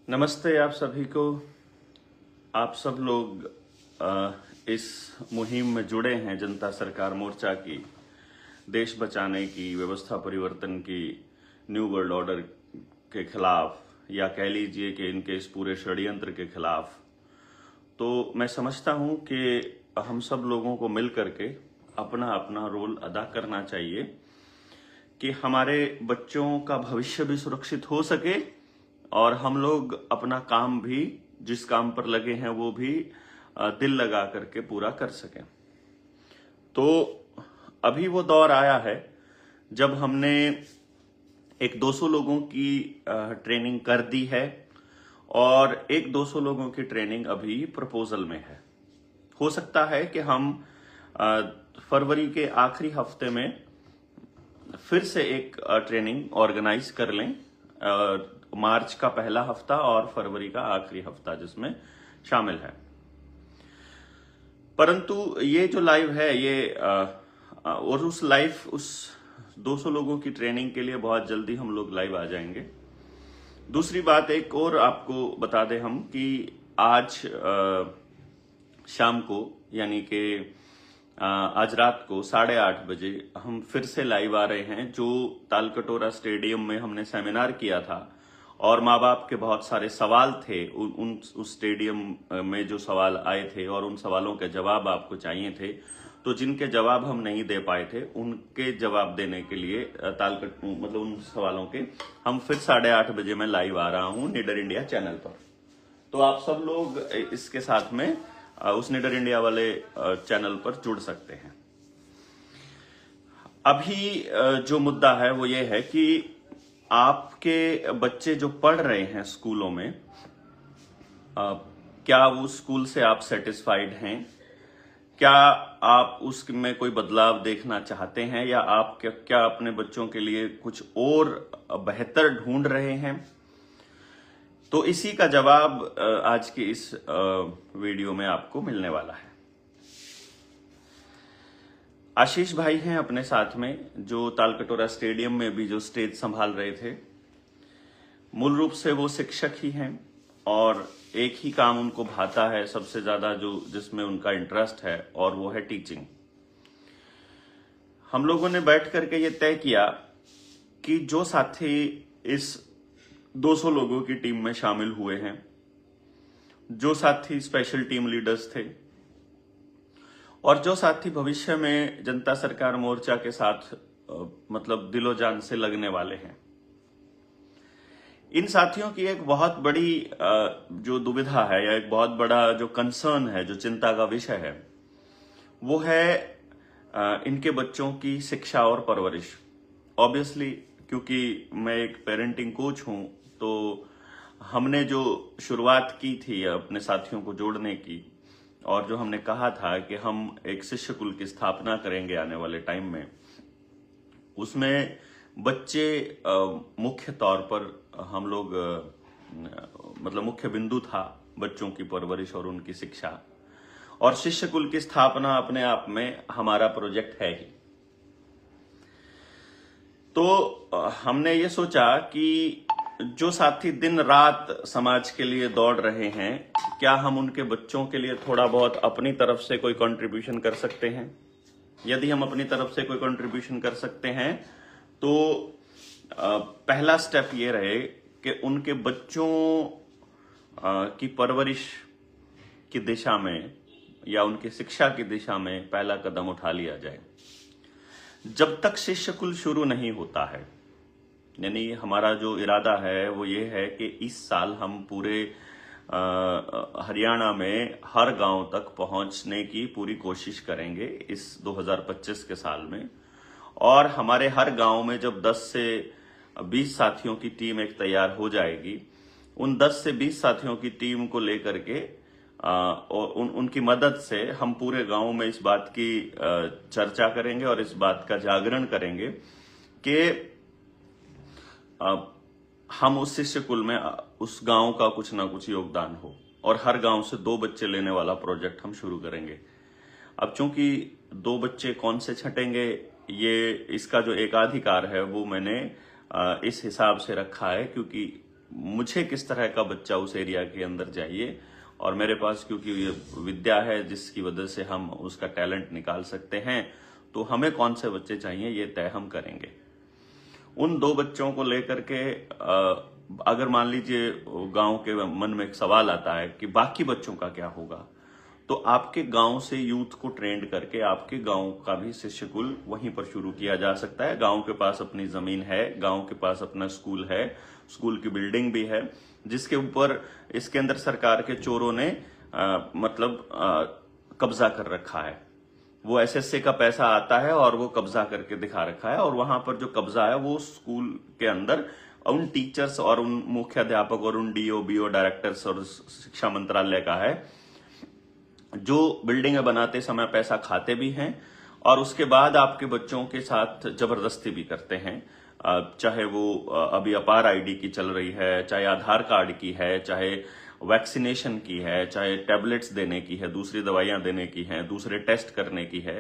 नमस्ते आप सभी को। आप सब लोग इस मुहिम में जुड़े हैं जनता सरकार मोर्चा की, देश बचाने की, व्यवस्था परिवर्तन की, न्यू वर्ल्ड ऑर्डर के खिलाफ, या कह लीजिए कि इनके इस पूरे षड्यंत्र के खिलाफ। तो मैं समझता हूं कि हम सब लोगों को मिल करके अपना अपना रोल अदा करना चाहिए कि हमारे बच्चों का भविष्य भी सुरक्षित हो सके और हम लोग अपना काम भी, जिस काम पर लगे हैं वो भी दिल लगा करके पूरा कर सकें। तो अभी वो दौर आया है जब हमने एक 200 लोगों की ट्रेनिंग कर दी है और एक 200 लोगों की ट्रेनिंग अभी प्रपोजल में है। हो सकता है कि हम फरवरी के आखिरी हफ्ते में फिर से एक ट्रेनिंग ऑर्गेनाइज कर लें, मार्च का पहला हफ्ता और फरवरी का आखिरी हफ्ता जिसमें शामिल है। परंतु ये जो लाइव है ये और उस 200 लोगों की ट्रेनिंग के लिए बहुत जल्दी हम लोग लाइव आ जाएंगे। दूसरी बात एक और आपको बता दें हम कि आज शाम को, यानी कि आज रात को 8:30 बजे हम फिर से लाइव आ रहे हैं। जो तालकटोरा स्टेडियम में हमने सेमिनार किया था और माँ बाप के बहुत सारे सवाल थे, उस स्टेडियम में जो सवाल आए थे और उन सवालों के जवाब आपको चाहिए थे, तो जिनके जवाब हम नहीं दे पाए थे उनके जवाब देने के लिए मतलब उन सवालों के हम फिर 8:30 बजे मैं लाइव आ रहा हूं निडर इंडिया चैनल पर। तो आप सब लोग इसके साथ में उस निडर इंडिया वाले चैनल पर जुड़ सकते हैं। अभी जो मुद्दा है वो ये है कि आपके बच्चे जो पढ़ रहे हैं स्कूलों में, क्या वो स्कूल से आप सेटिस्फाइड हैं? क्या आप उसमें कोई बदलाव देखना चाहते हैं, या आप क्या अपने बच्चों के लिए कुछ और बेहतर ढूंढ रहे हैं? तो इसी का जवाब आज की इस वीडियो में आपको मिलने वाला है। आशीष भाई हैं अपने साथ में, जो तालकटोरा स्टेडियम में भी जो स्टेज संभाल रहे थे। मूल रूप से वो शिक्षक ही हैं और एक ही काम उनको भाता है सबसे ज्यादा, जो जिसमें उनका इंटरेस्ट है, और वो है टीचिंग। हम लोगों ने बैठ करके ये तय किया कि जो साथी इस 200 लोगों की टीम में शामिल हुए हैं, जो साथी स्पेशल टीम लीडर्स थे और जो साथी भविष्य में जनता सरकार मोर्चा के साथ मतलब दिलो जान से लगने वाले हैं, इन साथियों की एक बहुत बड़ी जो दुविधा है, या एक बहुत बड़ा जो कंसर्न है, जो चिंता का विषय है, वो है इनके बच्चों की शिक्षा और परवरिश। ऑब्वियसली क्योंकि मैं एक पेरेंटिंग कोच हूं, तो हमने जो शुरुआत की थी अपने साथियों को जोड़ने की, और जो हमने कहा था कि हम एक शिष्य कुल की स्थापना करेंगे आने वाले टाइम में, उसमें बच्चे मुख्य तौर पर हम लोग मतलब मुख्य बिंदु था बच्चों की परवरिश और उनकी शिक्षा, और शिष्य कुल की स्थापना अपने आप में हमारा प्रोजेक्ट है ही। तो हमने ये सोचा कि जो साथी दिन रात समाज के लिए दौड़ रहे हैं, क्या हम उनके बच्चों के लिए थोड़ा बहुत अपनी तरफ से कोई कंट्रीब्यूशन कर सकते हैं? यदि हम अपनी तरफ से कोई कंट्रीब्यूशन कर सकते हैं तो पहला स्टेप ये रहे कि उनके बच्चों की परवरिश की दिशा में या उनकी शिक्षा की दिशा में पहला कदम उठा लिया जाए। जब तक शिष्य कुल शुरू नहीं होता है, यानी हमारा जो इरादा है वो ये है कि इस साल हम पूरे हरियाणा में हर गांव तक पहुंचने की पूरी कोशिश करेंगे इस 2025 के साल में। और हमारे हर गांव में जब 10 से 20 साथियों की टीम एक तैयार हो जाएगी, उन 10 से 20 साथियों की टीम को लेकर के और उनकी मदद से हम पूरे गांव में इस बात की चर्चा करेंगे और इस बात का जागरण करेंगे कि हम उस शिष्य कुल में उस गांव का कुछ ना कुछ योगदान हो, और हर गांव से 2 बच्चे लेने वाला प्रोजेक्ट हम शुरू करेंगे। अब चूंकि 2 बच्चे कौन से छटेंगे, ये इसका जो एकाधिकार है वो मैंने इस हिसाब से रखा है, क्योंकि मुझे किस तरह का बच्चा उस एरिया के अंदर चाहिए, और मेरे पास क्योंकि ये विद्या है जिसकी वजह से हम उसका टैलेंट निकाल सकते हैं, तो हमें कौन से बच्चे चाहिए ये तय हम करेंगे। उन 2 बच्चों को लेकर के अगर मान लीजिए गांव के मन में एक सवाल आता है कि बाकी बच्चों का क्या होगा, तो आपके गांव से यूथ को ट्रेंड करके आपके गांव का भी शिष्यकुल वहीं पर शुरू किया जा सकता है। गांव के पास अपनी जमीन है, गांव के पास अपना स्कूल है, स्कूल की बिल्डिंग भी है, जिसके ऊपर इसके अंदर सरकार के चोरों ने कब्जा कर रखा है। वो एसएससी का पैसा आता है और वो कब्जा करके दिखा रखा है, और वहां पर जो कब्जा है वो स्कूल के अंदर उन टीचर्स और उन मुख्याध्यापक और उन डीओ बीओ डायरेक्टर्स और शिक्षा मंत्रालय का है, जो बिल्डिंगें बनाते समय पैसा खाते भी हैं और उसके बाद आपके बच्चों के साथ जबरदस्ती भी करते हैं। चाहे वो अभी अपार आईडी की चल रही है, चाहे आधार कार्ड की है, चाहे वैक्सीनेशन की है, चाहे टैबलेट्स देने की है, दूसरी दवाइयां देने की है, दूसरे टेस्ट करने की है।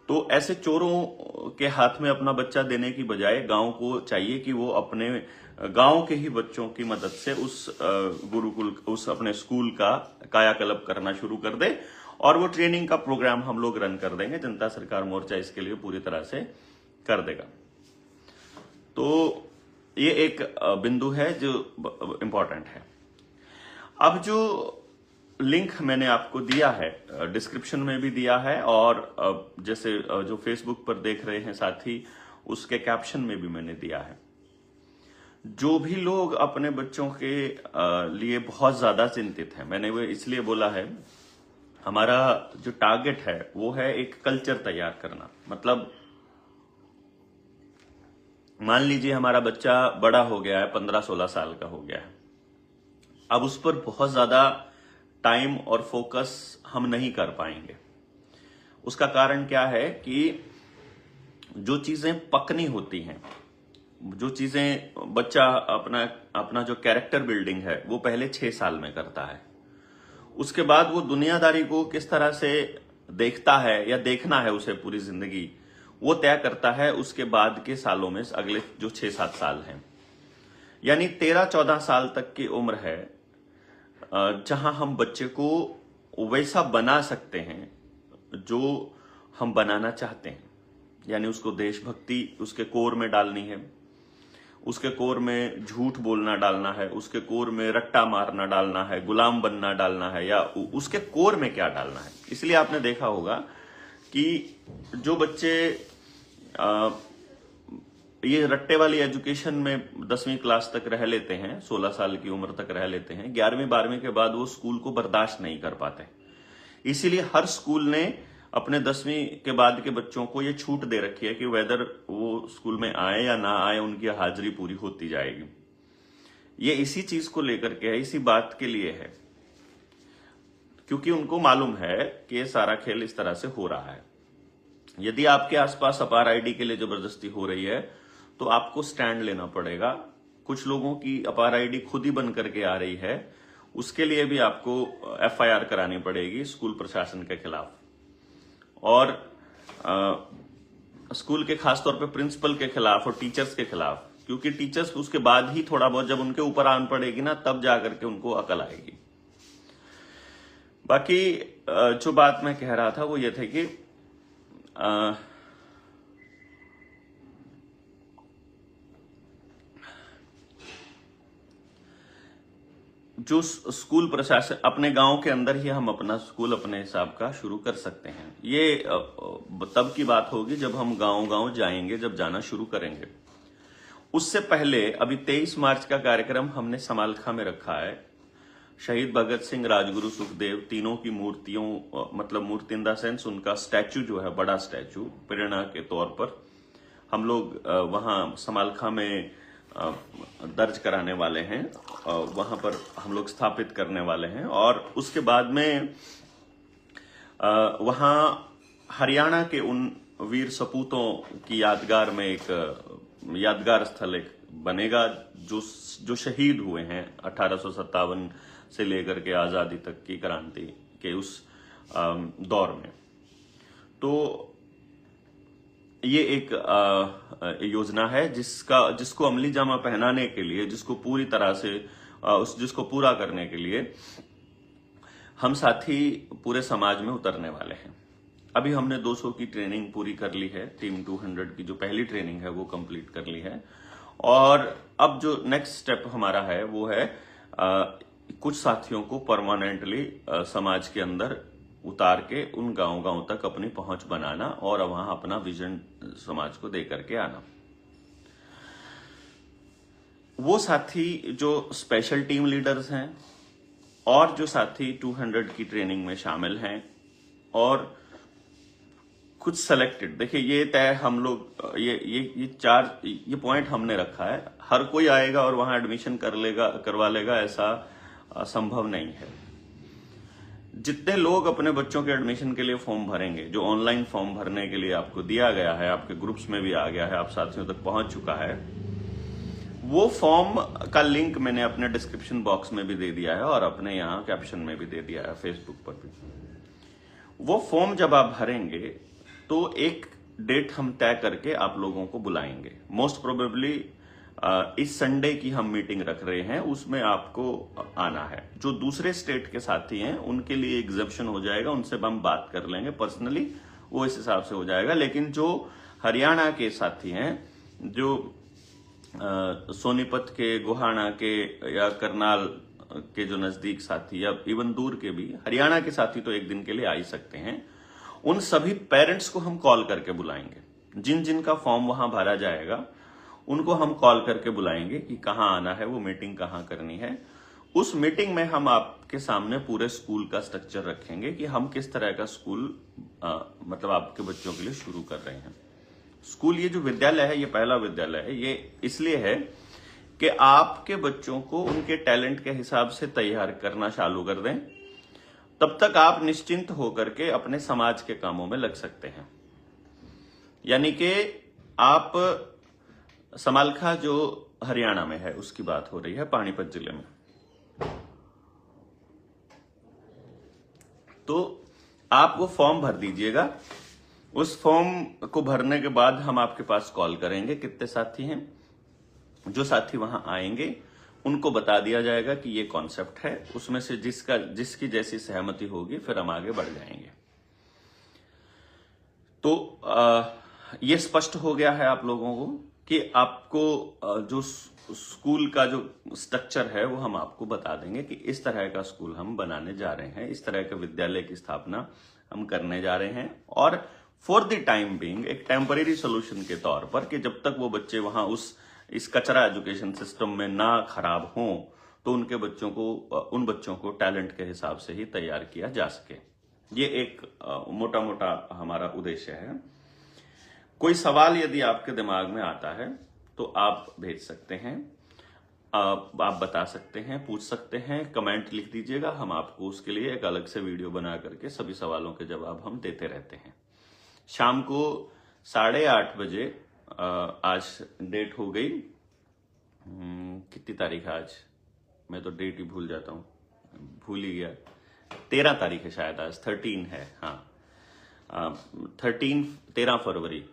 तो ऐसे चोरों के हाथ में अपना बच्चा देने की बजाय गांव को चाहिए कि वो अपने गांव के ही बच्चों की मदद से उस गुरुकुल, उस अपने स्कूल का कायाकल्प करना शुरू कर दे, और वो ट्रेनिंग का प्रोग्राम हम लोग रन कर देंगे। जनता सरकार मोर्चा इसके लिए पूरी तरह से कर देगा। तो ये एक बिंदु है जो इंपॉर्टेंट है। अब जो लिंक मैंने आपको दिया है, डिस्क्रिप्शन में भी दिया है, और जैसे जो फेसबुक पर देख रहे हैं साथी, उसके कैप्शन में भी मैंने दिया है। जो भी लोग अपने बच्चों के लिए बहुत ज्यादा चिंतित हैं, मैंने वो इसलिए बोला है, हमारा जो टारगेट है वो है एक कल्चर तैयार करना। मतलब मान लीजिए हमारा बच्चा बड़ा हो गया है, 15-16 साल का हो गया है, अब उस पर बहुत ज्यादा टाइम और फोकस हम नहीं कर पाएंगे। उसका कारण क्या है कि जो चीजें पकनी होती हैं, जो चीजें बच्चा अपना जो कैरेक्टर बिल्डिंग है वो पहले 6 साल में करता है, उसके बाद वो दुनियादारी को किस तरह से देखता है या देखना है उसे पूरी जिंदगी, वो तय करता है उसके बाद के सालों में, अगले जो 6-7 साल हैं। यानी 13-14 साल तक की उम्र है जहां हम बच्चे को वैसा बना सकते हैं जो हम बनाना चाहते हैं। यानी उसको देशभक्ति उसके कोर में डालनी है, उसके कोर में झूठ बोलना डालना है, उसके कोर में रट्टा मारना डालना है, गुलाम बनना डालना है, या उसके कोर में क्या डालना है। इसलिए आपने देखा होगा कि जो बच्चे ये रट्टे वाली एजुकेशन में 10वीं क्लास तक रह लेते हैं, 16 साल की उम्र तक रह लेते हैं, 11वीं-12वीं के बाद वो स्कूल को बर्दाश्त नहीं कर पाते। इसीलिए हर स्कूल ने अपने 10वीं के बाद के बच्चों को ये छूट दे रखी है कि वेदर वो स्कूल में आए या ना आए, उनकी हाजिरी पूरी होती जाएगी। ये इसी चीज को लेकर के है, इसी बात के लिए है, क्योंकि उनको मालूम है कि ये सारा खेल इस तरह से हो रहा है। यदि आपके आसपास अपार आईडी के लिए जबरदस्ती हो रही है तो आपको स्टैंड लेना पड़ेगा। कुछ लोगों की अपार आईडी खुद ही बन करके आ रही है, उसके लिए भी आपको एफआईआर करानी पड़ेगी स्कूल प्रशासन के खिलाफ, और स्कूल के खासतौर पे प्रिंसिपल के खिलाफ और टीचर्स के खिलाफ, क्योंकि टीचर्स उसके बाद ही थोड़ा बहुत जब उनके ऊपर आन पड़ेगी ना, तब जाकर के उनको अकल आएगी। बाकी जो बात मैं कह रहा था वो ये थे कि जो स्कूल प्रशासन, अपने गांव के अंदर ही हम अपना स्कूल अपने हिसाब का शुरू कर सकते हैं। ये तब की बात होगी जब हम गांव-गांव जाएंगे, जब जाना शुरू करेंगे। उससे पहले अभी 23 मार्च का कार्यक्रम हमने समालखा में रखा है। शहीद भगत सिंह, राजगुरु सुखदेव, तीनों की मूर्तियों, मतलब मूर्ति इन द सेंस उनका स्टैचू जो है, बड़ा स्टैचू प्रेरणा के तौर पर हम लोग वहां समालखा में दर्ज कराने वाले हैं, वहां पर हम लोग स्थापित करने वाले हैं। और उसके बाद में वहां हरियाणा के उन वीर सपूतों की यादगार में एक यादगार स्थल एक बनेगा जो शहीद हुए हैं 1857 से लेकर के आजादी तक की क्रांति के उस दौर में। तो ये एक योजना है जिसको अमली जामा पहनाने के लिए, जिसको पूरी तरह से जिसको पूरा करने के लिए हम साथी पूरे समाज में उतरने वाले हैं। अभी हमने 200 की ट्रेनिंग पूरी कर ली है, टीम 200 की जो पहली ट्रेनिंग है वो कंप्लीट कर ली है, और अब जो नेक्स्ट स्टेप हमारा है वो है कुछ साथियों को परमानेंटली समाज के अंदर उतार के उन गांव तक अपनी पहुंच बनाना और वहां अपना विजन समाज को दे करके आना। वो साथी जो स्पेशल टीम लीडर्स हैं और जो साथी 200 की ट्रेनिंग में शामिल हैं और कुछ सेलेक्टेड, देखिए ये तय हम लोग ये पॉइंट हमने रखा है। हर कोई आएगा और वहां एडमिशन करवा लेगा, ऐसा संभव नहीं है। जितने लोग अपने बच्चों के एडमिशन के लिए फॉर्म भरेंगे, जो ऑनलाइन फॉर्म भरने के लिए आपको दिया गया है, आपके ग्रुप्स में भी आ गया है, आप साथियों तक पहुंच चुका है, वो फॉर्म का लिंक मैंने अपने डिस्क्रिप्शन बॉक्स में भी दे दिया है और अपने यहाँ कैप्शन में भी दे दिया है, फेसबुक पर भी। वो फॉर्म जब आप भरेंगे तो एक डेट हम तय करके आप लोगों को बुलाएंगे। मोस्ट प्रोबेबली इस संडे की हम मीटिंग रख रहे हैं, उसमें आपको आना है। जो दूसरे स्टेट के साथी हैं उनके लिए एग्जेप्शन हो जाएगा, उनसे हम बात कर लेंगे पर्सनली, वो इस हिसाब से हो जाएगा। लेकिन जो हरियाणा के साथी हैं, जो सोनीपत के, गोहाना के या करनाल के जो नजदीक साथी या इवन दूर के भी, हरियाणा के साथी तो एक दिन के लिए आ ही सकते हैं, उन सभी पेरेंट्स को हम कॉल करके बुलाएंगे। जिन जिन का फॉर्म वहां भरा जाएगा उनको हम कॉल करके बुलाएंगे कि कहाँ आना है, वो मीटिंग कहाँ करनी है। उस मीटिंग में हम आपके सामने पूरे स्कूल का स्ट्रक्चर रखेंगे कि हम किस तरह का स्कूल मतलब आपके बच्चों के लिए शुरू कर रहे हैं। स्कूल, ये जो विद्यालय है, ये पहला विद्यालय है। ये इसलिए है कि आपके बच्चों को उनके टैलेंट के हिसाब से तैयार करना चालू कर दें, तब तक आप निश्चिंत होकर के अपने समाज के कामों में लग सकते हैं। यानी कि आप समालखा जो हरियाणा में है उसकी बात हो रही है, पानीपत जिले में, तो आप वो फॉर्म भर दीजिएगा। उस फॉर्म को भरने के बाद हम आपके पास कॉल करेंगे, कितने साथी हैं। जो साथी वहां आएंगे उनको बता दिया जाएगा कि ये कॉन्सेप्ट है, उसमें से जिसकी जैसी सहमति होगी फिर हम आगे बढ़ जाएंगे। तो ये स्पष्ट हो गया है आप लोगों को कि आपको जो स्कूल का जो स्ट्रक्चर है वो हम आपको बता देंगे कि इस तरह का स्कूल हम बनाने जा रहे हैं, इस तरह के विद्यालय की स्थापना हम करने जा रहे हैं। और फॉर द टाइम बीइंग एक टेम्परेरी सोल्यूशन के तौर पर, कि जब तक वो बच्चे वहां इस कचरा एजुकेशन सिस्टम में ना खराब हों, तो उन बच्चों को टैलेंट के हिसाब से ही तैयार किया जा सके। ये एक मोटा मोटा हमारा उद्देश्य है। कोई सवाल यदि आपके दिमाग में आता है तो आप भेज सकते हैं, आप बता सकते हैं, पूछ सकते हैं, कमेंट लिख दीजिएगा। हम आपको उसके लिए एक अलग से वीडियो बना करके सभी सवालों के जवाब हम देते रहते हैं। शाम को 8:30 बजे, आज डेट हो गई, कितनी तारीख है आज, मैं तो डेट ही भूल जाता हूँ, भूल ही गया। 13 तारीख है शायद, आज 13 है, हाँ 13 फरवरी।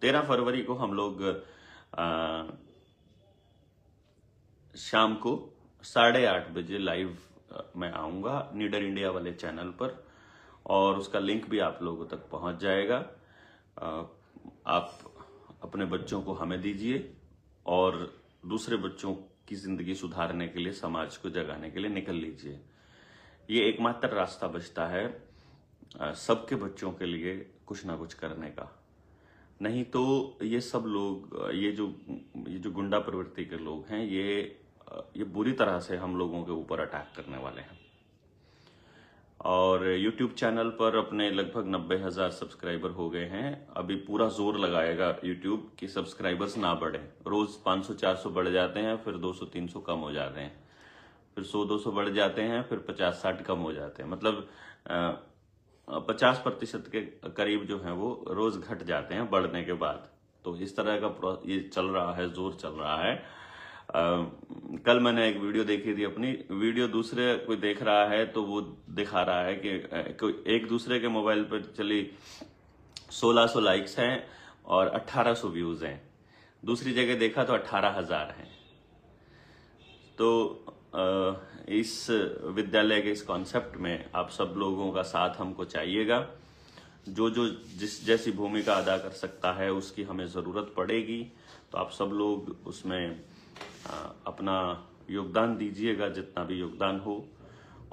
13 फरवरी को हम लोग शाम को 8:30 बजे लाइव मैं आऊंगा नीडर इंडिया वाले चैनल पर, और उसका लिंक भी आप लोगों तक पहुंच जाएगा। आप अपने बच्चों को हमें दीजिए और दूसरे बच्चों की जिंदगी सुधारने के लिए, समाज को जगाने के लिए निकल लीजिए। ये एकमात्र रास्ता बचता है सबके बच्चों के लिए कुछ ना कुछ करने का। नहीं तो ये सब लोग, ये जो गुंडा प्रवृत्ति के लोग हैं, ये बुरी तरह से हम लोगों के ऊपर अटैक करने वाले हैं। और YouTube चैनल पर अपने लगभग 90,000 सब्सक्राइबर हो गए हैं। अभी पूरा जोर लगाएगा YouTube कि सब्सक्राइबर्स ना बढ़े। रोज 500-400 बढ़ जाते हैं, फिर 200-300 कम हो जाते हैं, फिर 100-200 बढ़ जाते हैं, फिर 50-60 कम हो जाते हैं। मतलब 50% के करीब जो है वो रोज घट जाते हैं बढ़ने के बाद। तो इस तरह का ये चल रहा है, जोर चल रहा है। कल मैंने एक वीडियो देखी थी, अपनी वीडियो दूसरे कोई देख रहा है तो वो दिखा रहा है कि एक दूसरे के मोबाइल पर चली 1600 लाइक्स हैं और 1800 व्यूज हैं। दूसरी जगह देखा तो 18,000 हैं। तो इस विद्यालय के इस कॉन्सेप्ट में आप सब लोगों का साथ हमको चाहिएगा। जो जिस जैसी भूमिका अदा कर सकता है उसकी हमें ज़रूरत पड़ेगी, तो आप सब लोग उसमें अपना योगदान दीजिएगा, जितना भी योगदान हो।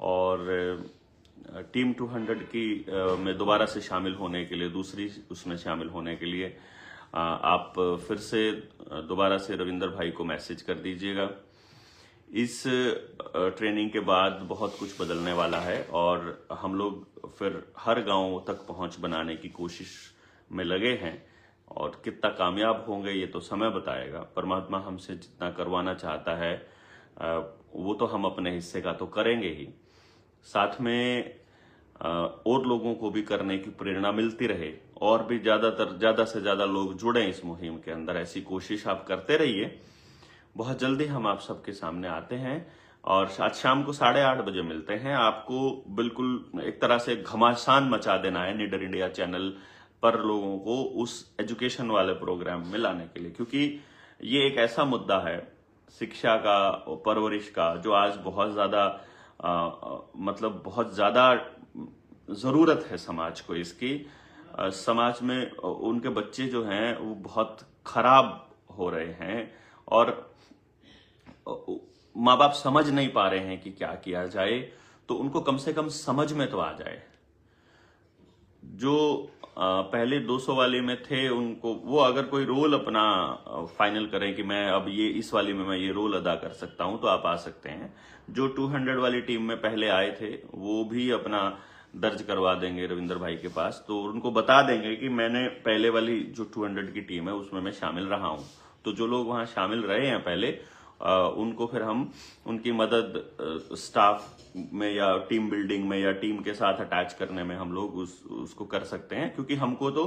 और टीम 200 की में दोबारा से शामिल होने के लिए, दूसरी उसमें शामिल होने के लिए आप फिर से दोबारा से रविंदर भाई को मैसेज कर दीजिएगा। इस ट्रेनिंग के बाद बहुत कुछ बदलने वाला है और हम लोग फिर हर गांव तक पहुंच बनाने की कोशिश में लगे हैं। और कितना कामयाब होंगे ये तो समय बताएगा। परमात्मा हमसे जितना करवाना चाहता है वो तो हम अपने हिस्से का तो करेंगे ही, साथ में और लोगों को भी करने की प्रेरणा मिलती रहे और भी ज़्यादा से ज़्यादा लोग जुड़ें इस मुहिम के अंदर। ऐसी कोशिश आप करते रहिए। बहुत जल्दी हम आप सबके सामने आते हैं और आज शाम को 8:30 बजे मिलते हैं। आपको बिल्कुल एक तरह से घमासान मचा देना है निडर इंडिया चैनल पर लोगों को उस एजुकेशन वाले प्रोग्राम में लाने के लिए, क्योंकि ये एक ऐसा मुद्दा है शिक्षा का, परवरिश का, जो आज बहुत ज्यादा मतलब बहुत ज्यादा जरूरत है समाज को इसकी। समाज में उनके बच्चे जो हैं वो बहुत खराब हो रहे हैं और माँ बाप समझ नहीं पा रहे हैं कि क्या किया जाए। तो उनको कम से कम समझ में तो आ जाए। जो पहले 200 वाले में थे उनको वो अगर कोई रोल अपना फाइनल करें कि मैं अब ये इस वाली में मैं ये रोल अदा कर सकता हूं, तो आप आ सकते हैं। जो 200 वाली टीम में पहले आए थे वो भी अपना दर्ज करवा देंगे रविंदर भाई के पास, तो उनको बता देंगे कि मैंने पहले वाली जो 200 की टीम है उसमें मैं शामिल रहा हूं। तो जो लोग वहां शामिल रहे हैं पहले उनको फिर हम उनकी मदद स्टाफ में या टीम बिल्डिंग में या टीम के साथ अटैच करने में हम लोग उसको कर सकते हैं, क्योंकि हमको तो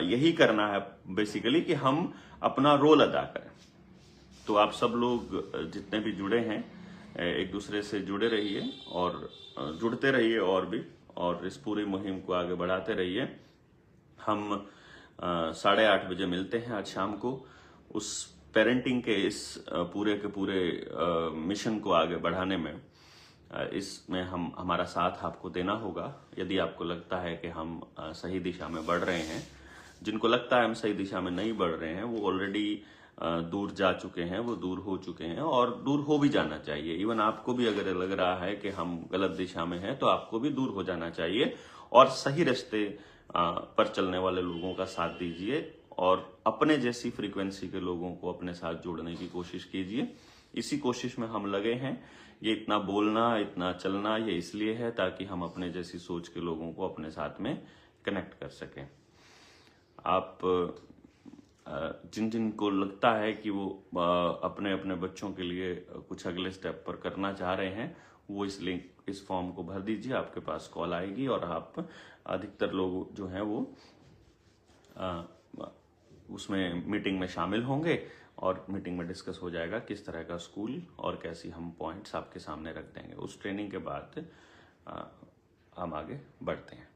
यही करना है बेसिकली कि हम अपना रोल अदा करें। तो आप सब लोग जितने भी जुड़े हैं एक दूसरे से जुड़े रहिए और जुड़ते रहिए और इस पूरी मुहिम को आगे बढ़ाते रहिए। हम 8:30 बजे मिलते हैं आज शाम को। उस पेरेंटिंग के इस पूरे के पूरे मिशन को आगे बढ़ाने में इसमें हमारा साथ आपको देना होगा। यदि आपको लगता है कि हम सही दिशा में बढ़ रहे हैं, जिनको लगता है हम सही दिशा में नहीं बढ़ रहे हैं वो ऑलरेडी दूर जा चुके हैं, वो दूर हो चुके हैं और दूर हो भी जाना चाहिए। इवन आपको भी अगर लग रहा है कि हम गलत दिशा में हैं तो आपको भी दूर हो जाना चाहिए और सही रास्ते पर चलने वाले लोगों का साथ दीजिए और अपने जैसी फ्रीक्वेंसी के लोगों को अपने साथ जोड़ने की कोशिश कीजिए। इसी कोशिश में हम लगे हैं। ये इतना बोलना, इतना चलना ये इसलिए है ताकि हम अपने जैसी सोच के लोगों को अपने साथ में कनेक्ट कर सकें। आप जिन जिन को लगता है कि वो अपने अपने बच्चों के लिए कुछ अगले स्टेप पर करना चाह रहे हैं, वो इस लिंक, इस फॉर्म को भर दीजिए। आपके पास कॉल आएगी और आप अधिकतर लोग जो हैं वो उसमें मीटिंग में शामिल होंगे और मीटिंग में डिस्कस हो जाएगा किस तरह का स्कूल और कैसी हम पॉइंट्स आपके सामने रख देंगे। उस ट्रेनिंग के बाद हम आगे बढ़ते हैं।